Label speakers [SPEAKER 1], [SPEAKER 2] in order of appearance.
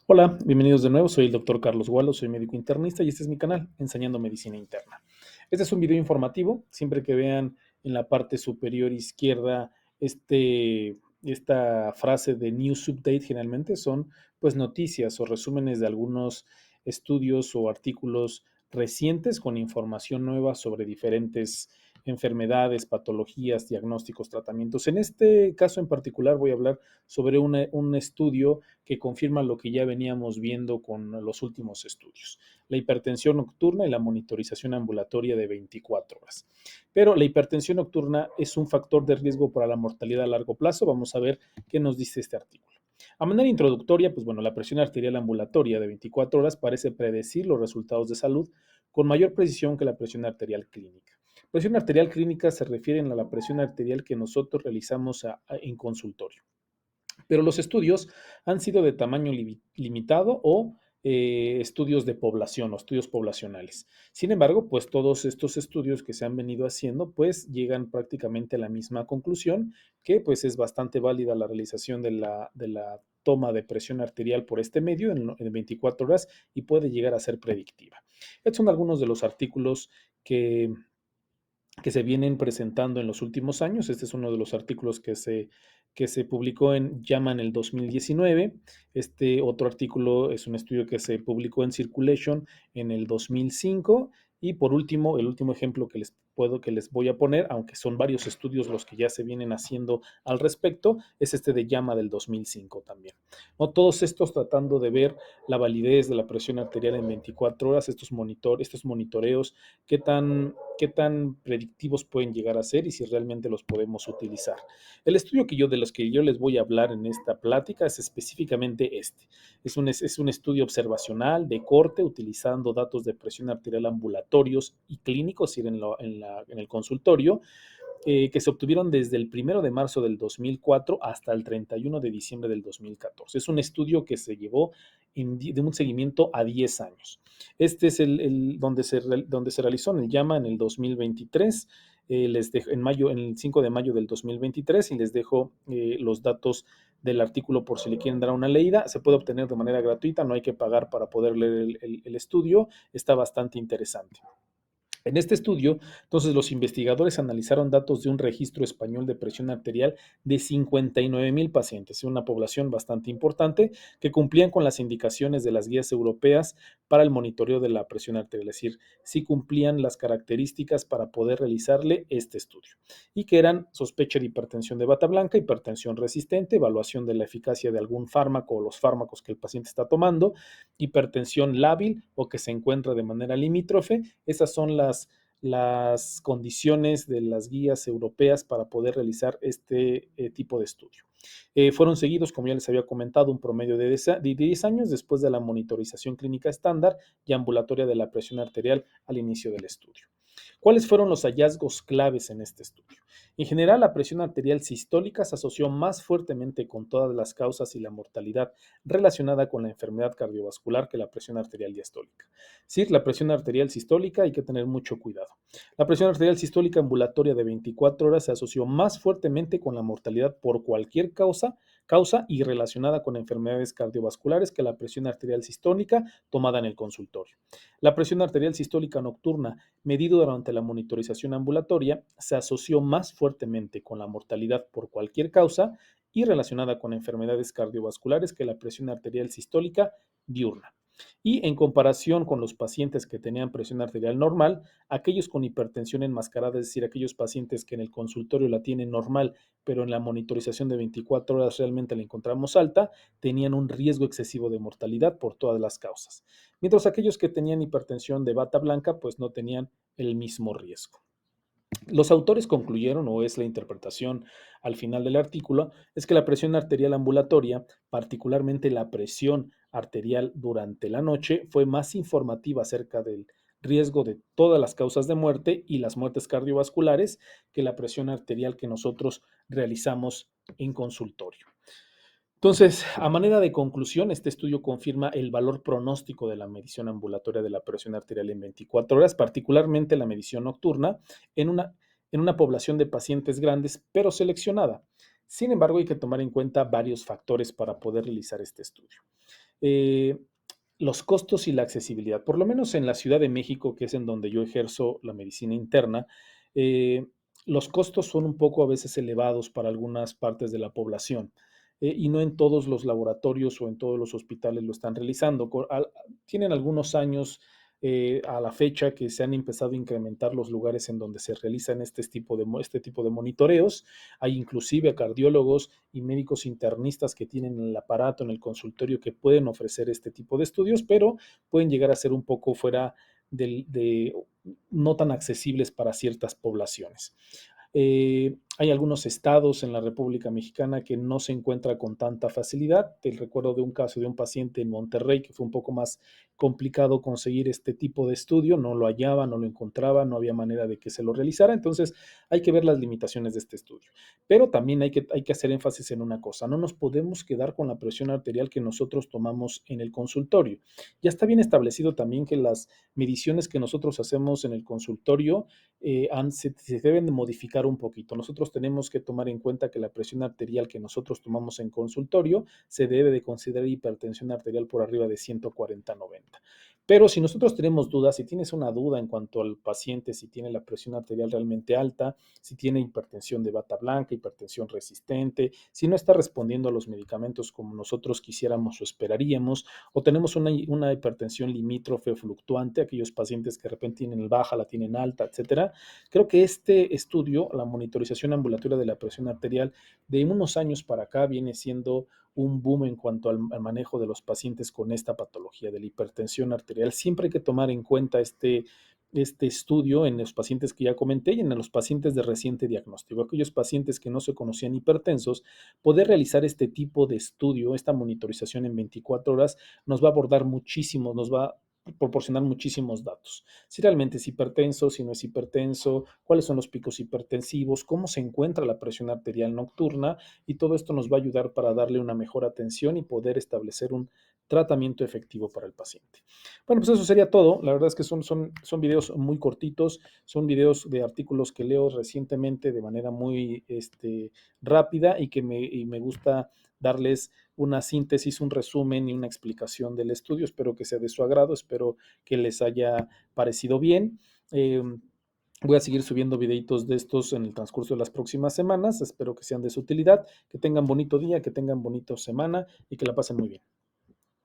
[SPEAKER 1] Hola, bienvenidos de nuevo. Soy el doctor Carlos Gualo, soy médico internista y este es mi canal, Enseñando Medicina Interna. Este es un video informativo. Siempre que vean en la parte superior izquierda esta frase de News Update, generalmente son pues noticias o resúmenes de algunos estudios o artículos recientes con información nueva sobre diferentes enfermedades, patologías, diagnósticos, tratamientos. En este caso en particular voy a hablar sobre un estudio que confirma lo que ya veníamos viendo con los últimos estudios, la hipertensión nocturna y la monitorización ambulatoria de 24 horas. Pero la hipertensión nocturna es un factor de riesgo para la mortalidad a largo plazo. Vamos a ver qué nos dice este artículo. A manera introductoria, pues bueno, la presión arterial ambulatoria de 24 horas parece predecir los resultados de salud con mayor precisión que la presión arterial clínica. Presión arterial clínica se refieren a la presión arterial que nosotros realizamos en consultorio, pero los estudios han sido de tamaño limitado o estudios de población o estudios poblacionales. Sin embargo, pues todos estos estudios que se han venido haciendo, pues llegan prácticamente a la misma conclusión, que pues es bastante válida la realización de la toma de presión arterial por este medio en 24 horas y puede llegar a ser predictiva. Estos son algunos de los artículos que se vienen presentando en los últimos años. Este es uno de los artículos que se publicó en JAMA en el 2019. Este otro artículo es un estudio que se publicó en Circulation en el 2005. Y por último, el último ejemplo que les voy a poner, aunque son varios estudios los que ya se vienen haciendo al respecto, es este de JAMA del 2005 también. ¿No? Todos estos tratando de ver la validez de la presión arterial en 24 horas, estos monitoreos, qué tan predictivos pueden llegar a ser y si realmente los podemos utilizar. El estudio de los que yo les voy a hablar en esta plática es específicamente este. Es un estudio observacional de corte utilizando datos de presión arterial ambulatorios y clínicos, es decir, en el consultorio, que se obtuvieron desde el 1 de marzo del 2004 hasta el 31 de diciembre del 2014. Es un estudio que se llevó de un seguimiento a 10 años. Este es donde se realizó en el JAMA en el 2023. Les dejo en el 5 de mayo del 2023 y les dejo los datos del artículo por si le quieren dar una leída. Se puede obtener de manera gratuita, no hay que pagar para poder leer el estudio. Está bastante interesante. En este estudio, entonces, los investigadores analizaron datos de un registro español de presión arterial de 59,000 pacientes, una población bastante importante que cumplían con las indicaciones de las guías europeas para el monitoreo de la presión arterial, es decir, sí cumplían las características para poder realizarle este estudio, y que eran sospecha de hipertensión de bata blanca, hipertensión resistente, evaluación de la eficacia de algún fármaco o los fármacos que el paciente está tomando, hipertensión lábil o que se encuentra de manera limítrofe. Esas son las condiciones de las guías europeas para poder realizar este tipo de estudio. Fueron seguidos, como ya les había comentado, un promedio de 10 años después de la monitorización clínica estándar y ambulatoria de la presión arterial al inicio del estudio. ¿Cuáles fueron los hallazgos claves en este estudio? En general, la presión arterial sistólica se asoció más fuertemente con todas las causas y la mortalidad relacionada con la enfermedad cardiovascular que la presión arterial diastólica. Sí, la presión arterial sistólica hay que tener mucho cuidado. La presión arterial sistólica ambulatoria de 24 horas se asoció más fuertemente con la mortalidad por cualquier causa y relacionada con enfermedades cardiovasculares que la presión arterial sistólica tomada en el consultorio. La presión arterial sistólica nocturna, medido durante la monitorización ambulatoria, se asoció más fuertemente con la mortalidad por cualquier causa y relacionada con enfermedades cardiovasculares que la presión arterial sistólica diurna. Y en comparación con los pacientes que tenían presión arterial normal, aquellos con hipertensión enmascarada, es decir, aquellos pacientes que en el consultorio la tienen normal, pero en la monitorización de 24 horas realmente la encontramos alta, tenían un riesgo excesivo de mortalidad por todas las causas. Mientras aquellos que tenían hipertensión de bata blanca, pues no tenían el mismo riesgo. Los autores concluyeron, o es la interpretación al final del artículo, es que la presión arterial ambulatoria, particularmente la presión arterial durante la noche, fue más informativa acerca del riesgo de todas las causas de muerte y las muertes cardiovasculares que la presión arterial que nosotros realizamos en consultorio. Entonces, a manera de conclusión, este estudio confirma el valor pronóstico de la medición ambulatoria de la presión arterial en 24 horas, particularmente la medición nocturna, en una población de pacientes grandes, pero seleccionada. Sin embargo, hay que tomar en cuenta varios factores para poder realizar este estudio. Eh, los costos y la accesibilidad, por lo menos en la Ciudad de México, que es en donde yo ejerzo la medicina interna, eh, los costos son un poco a veces elevados para algunas partes de la población. Y no en todos los laboratorios o en todos los hospitales lo están realizando. Tienen algunos años a la fecha que se han empezado a incrementar los lugares en donde se realizan este tipo de monitoreos. Hay inclusive cardiólogos y médicos internistas que tienen el aparato en el consultorio que pueden ofrecer este tipo de estudios, pero pueden llegar a ser un poco fuera de no tan accesibles para ciertas poblaciones. Hay algunos estados en la República Mexicana que no se encuentra con tanta facilidad. Te recuerdo de un caso de un paciente en Monterrey que fue un poco más complicado conseguir este tipo de estudio, no lo hallaba, no lo encontraba, no había manera de que se lo realizara. Entonces hay que ver las limitaciones de este estudio. Pero también hay que hacer énfasis en una cosa, no nos podemos quedar con la presión arterial que nosotros tomamos en el consultorio. Ya está bien establecido también que las mediciones que nosotros hacemos en el consultorio se deben de modificar un poquito. Nosotros tenemos que tomar en cuenta que la presión arterial que nosotros tomamos en consultorio se debe de considerar hipertensión arterial por arriba de 140/90. Pero si nosotros tenemos dudas, si tienes una duda en cuanto al paciente, si tiene la presión arterial realmente alta, si tiene hipertensión de bata blanca, hipertensión resistente, si no está respondiendo a los medicamentos como nosotros quisiéramos o esperaríamos, o tenemos una hipertensión limítrofe o fluctuante, aquellos pacientes que de repente tienen baja, la tienen alta, etcétera. Creo que este estudio, la monitorización ambulatoria de la presión arterial, de unos años para acá viene siendo un boom en cuanto al manejo de los pacientes con esta patología de la hipertensión arterial. Siempre hay que tomar en cuenta este estudio en los pacientes que ya comenté y en los pacientes de reciente diagnóstico, aquellos pacientes que no se conocían hipertensos, poder realizar este tipo de estudio, esta monitorización en 24 horas, nos va a abordar muchísimo, nos va a proporcionar muchísimos datos. Si realmente es hipertenso, si no es hipertenso, cuáles son los picos hipertensivos, cómo se encuentra la presión arterial nocturna, y todo esto nos va a ayudar para darle una mejor atención y poder establecer un tratamiento efectivo para el paciente. Bueno, pues eso sería todo. La verdad es que son videos muy cortitos, son videos de artículos que leo recientemente de manera muy rápida y me gusta darles una síntesis, un resumen y una explicación del estudio. Espero que sea de su agrado, espero que les haya parecido bien. Voy a seguir subiendo videitos de estos en el transcurso de las próximas semanas. Espero que sean de su utilidad, que tengan bonito día, que tengan bonita semana y que la pasen muy bien.